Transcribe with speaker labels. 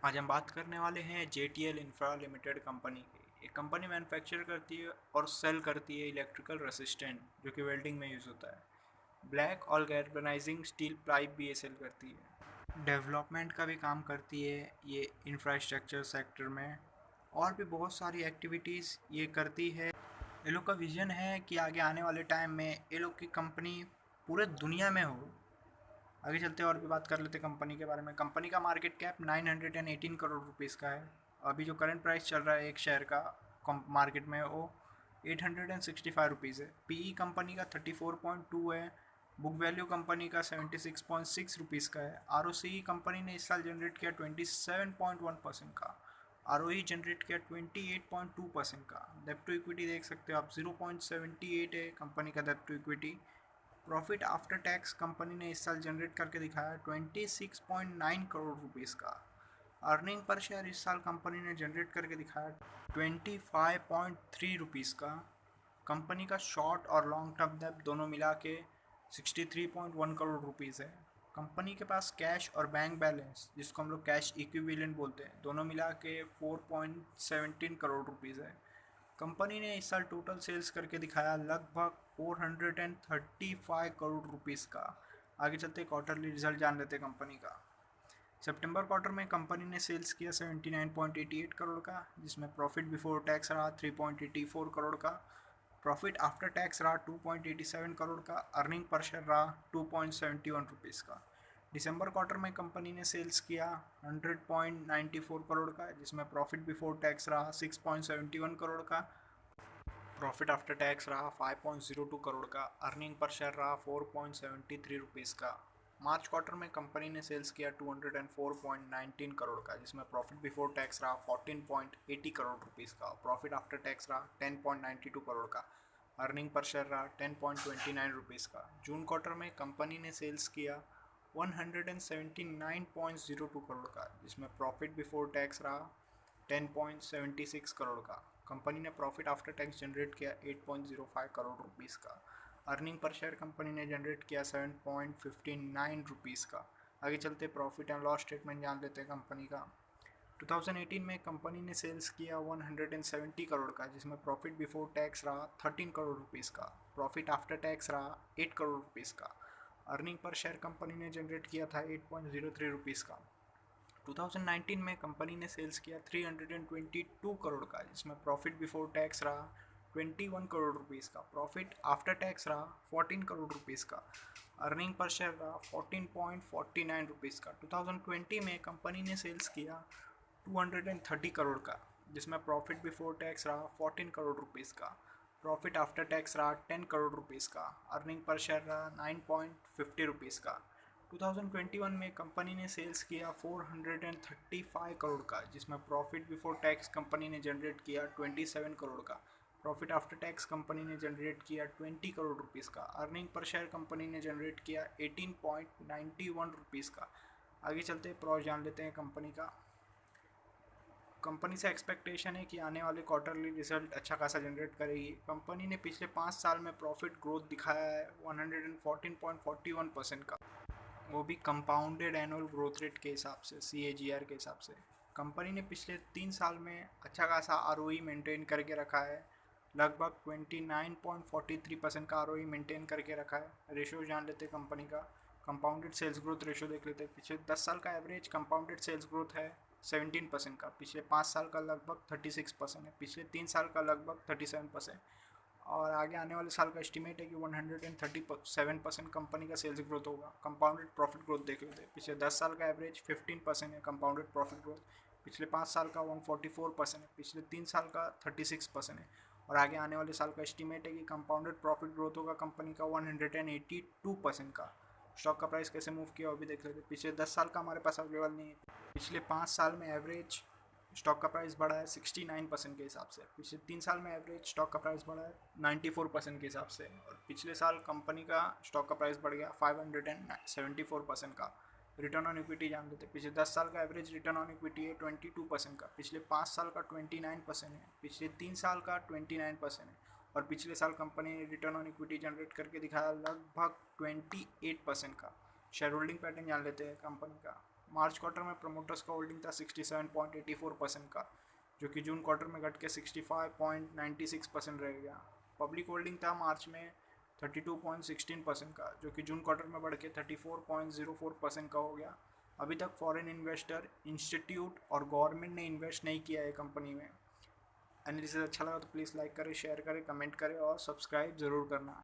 Speaker 1: आज हम बात करने वाले हैं JTL इंफ्रा लिमिटेड कंपनी की। ये कंपनी मैन्युफैक्चर करती है और सेल करती है इलेक्ट्रिकल रेसिस्टेंट जो कि वेल्डिंग में यूज़ होता है। ब्लैक और गैल्वेनाइजिंग स्टील पाइप भी ये सेल करती है। डेवलपमेंट का भी काम करती है ये इंफ्रास्ट्रक्चर सेक्टर में, और भी बहुत सारी एक्टिविटीज़ ये करती है। ये लोग का विजन है कि आगे आने वाले टाइम में ये लोग की कंपनी पूरे दुनिया में हो। आगे चलते हैं और भी बात कर लेते हैं कंपनी के बारे में। कंपनी का मार्केट कैप 918 करोड़ रुपीज़ का है। अभी जो करंट प्राइस चल रहा है एक शेयर का मार्केट में वो 865 रुपीज़ है। पीई कंपनी का 34.2 है। बुक वैल्यू कंपनी का 76.6 रुपीज़ का है। आरओसी कंपनी ने इस साल जनरेट किया 27.1% का। आरओई जनरेट किया 28.2% का। डेब्ट टू इक्विटी देख सकते हो आप 0.78 है कंपनी का डेब्ट to equity. Profit after tax company ने इस साल जनरेट करके दिखाया 26.9 करोड़ रुपीज़ का। अर्निंग पर शेयर इस साल कंपनी ने जनरेट करके दिखाया 25.3 रुपीज़ का। कंपनी का शॉर्ट और लॉन्ग टर्म डेब्ट दोनों मिला के 63.1 करोड़ रुपीज़ है। कंपनी के पास कैश और बैंक बैलेंस, जिसको हम लोग कैश इक्विवेलेंट बोलते हैं, दोनों मिला के 4.17 करोड़ रुपीज़ है। कंपनी ने इस साल टोटल सेल्स करके दिखाया लगभग 435 करोड़ रुपीज़ का। आगे चलते क्वार्टरली रिजल्ट जान लेते कंपनी का। सितंबर क्वार्टर में कंपनी ने सेल्स किया 79.88 करोड़ का, जिसमें प्रॉफिट बिफोर टैक्स रहा 3.84 करोड़ का। प्रॉफिट आफ्टर टैक्स रहा 2.87 करोड़ का। अर्निंग पर शेयर रहा 2.71 रुपीज़ का। दिसंबर क्वार्टर में कंपनी ने सेल्स किया 100.94 करोड़ का, जिसमें प्रॉफिट बिफोर टैक्स रहा 6.71 करोड़ का। प्रॉफिट आफ्टर टैक्स रहा 5.02 करोड़ का। अर्निंग पर शेयर रहा 4.73 रुपीज़ का। मार्च क्वार्टर में कंपनी ने सेल्स किया 204.19 करोड़ का, जिसमें प्रॉफिट बिफोर टैक्स रहा 14.80 करोड़ रुपीज़ का। प्रॉफिट आफ्टर टैक्स रहा 10.92 करोड़ का। अर्निंग पर शेयर रहा 10.29 रुपीज़ का। जून क्वार्टर में कंपनी ने सेल्स किया 179.02 करोड़ का, जिसमें प्रॉफिट बिफोर टैक्स रहा 10.76 करोड़ का। कंपनी ने प्रॉफिट आफ्टर टैक्स जनरेट किया 8.05 करोड़ रुपीज़ का। अर्निंग पर शेयर कंपनी ने जनरेट किया 7.59 रुपीज़ का। आगे चलते प्रॉफिट एंड लॉस स्टेटमेंट जान लेते हैं कंपनी का। 2018 में कंपनी ने सेल्स किया 170 करोड़ का, जिसमें प्रॉफिट बिफोर टैक्स रहा 13 करोड़ रुपीज़ का। प्रॉफिट आफ्टर टैक्स रहा 8 करोड़ रुपीज़ का। अर्निंग पर शेयर कंपनी ने जनरेट किया था 8.03 रुपीज़ का। 2019 में कंपनी ने सेल्स किया 322 करोड़ का, जिसमें प्रॉफिट बिफोर टैक्स रहा 21 करोड़ रुपीज़ का। प्रॉफिट आफ्टर टैक्स रहा 14 करोड़ रुपीज़ का। अर्निंग पर शेयर रहा 14.49 रुपीज़ का। 2020 में कंपनी ने सेल्स किया 230 करोड़ का, जिसमें प्रॉफिट बिफोर टैक्स रहा 14 करोड़ रुपीज़ का। प्रॉफिट आफ्टर टैक्स रहा 10 करोड़ रुपीज़ का। अर्निंग पर शेयर रहा 9.50 रुपीज़ का। 2021 में कंपनी ने सेल्स किया 435 करोड़ का, जिसमें प्रॉफिट बिफोर टैक्स कंपनी ने जनरेट किया 27 करोड़ का। प्रॉफिट आफ्टर टैक्स कंपनी ने जनरेट किया 20 करोड़ रुपीज़ का। अर्निंग पर शेयर कंपनी ने जनरेट किया 18.91 रुपीज़ का। आगे चलते प्रॉस जान लेते हैं कंपनी का। कंपनी से एक्सपेक्टेशन है कि आने वाले क्वार्टरली रिजल्ट अच्छा खासा जनरेट करेगी। कंपनी ने पिछले 5 साल में प्रॉफिट ग्रोथ दिखाया है 114.41% का, वो भी कंपाउंडेड एनुअल ग्रोथ रेट के हिसाब से, CAGR के हिसाब से। कंपनी ने पिछले 3 साल में अच्छा खासा ROE मेंटेन करके रखा है, लगभग 29.43% का ROE मेंटेन करके रखा है। रेशो जान लेते हैं कंपनी का। कंपाउंडेड सेल्स ग्रोथ रेशो देख लेते हैं। पिछले 10 साल का एवरेज कंपाउंडेड सेल्स ग्रोथ है 17% का। पिछले 5 साल का लगभग 36% है। पिछले 3 साल का लगभग 37%। और आगे आने वाले साल का एस्टिमेट है कि 137% कंपनी का सेल्स ग्रोथ होगा। कंपाउंडेड प्रॉफिट ग्रोथ देख लेते हैं। पिछले 10 साल का एवरेज 15% है कंपाउंडेड प्रॉफिट ग्रोथ। पिछले 5 साल का 144% है। पिछले 3 साल का 36% है। और आगे आने वाले साल का एस्टिमेट है कि कंपाउंडेड प्रॉफिट ग्रोथ होगा कंपनी का 182% का। स्टॉक का प्राइस कैसे मूव किया वो भी देख लेते हैं। पिछले 10 साल का हमारे पास अवेलेबल नहीं है। पिछले 5 साल में एवरेज स्टॉक का प्राइस बढ़ा है 69% के हिसाब से। पिछले 3 साल में एवरेज स्टॉक का प्राइस बढ़ा है 94% के हिसाब से। और पिछले साल कंपनी का स्टॉक का प्राइस बढ़ गया 574% का। रिटर्न ऑन इक्विटी जान लेते हैं। पिछले 10 साल का एवरेज रिटर्न ऑन इक्विटी है 22% का। पिछले 5 साल का 29% है। पिछले 3 साल का 29% है। और पिछले साल कंपनी ने रिटर्न ऑन इक्विटी जनरेट करके दिखाया लगभग 28% का। शेयर होल्डिंग पैटर्न जान लेते हैं कंपनी का। मार्च क्वार्टर में प्रमोटर्स का होल्डिंग था 67.84% का, जो कि जून क्वार्टर में घट के 65.96% रह गया। पब्लिक होल्डिंग था मार्च में 32.16% का, जो कि जून क्वार्टर में बढ़ के 34.04% का हो गया। अभी तक फॉरेन इन्वेस्टर, इंस्टीट्यूट और गवर्नमेंट ने इन्वेस्ट नहीं किया है कंपनी में। एनालिसिस अच्छा लगा तो प्लीज़ लाइक करें, शेयर करें, कमेंट करें और सब्सक्राइब ज़रूर करना।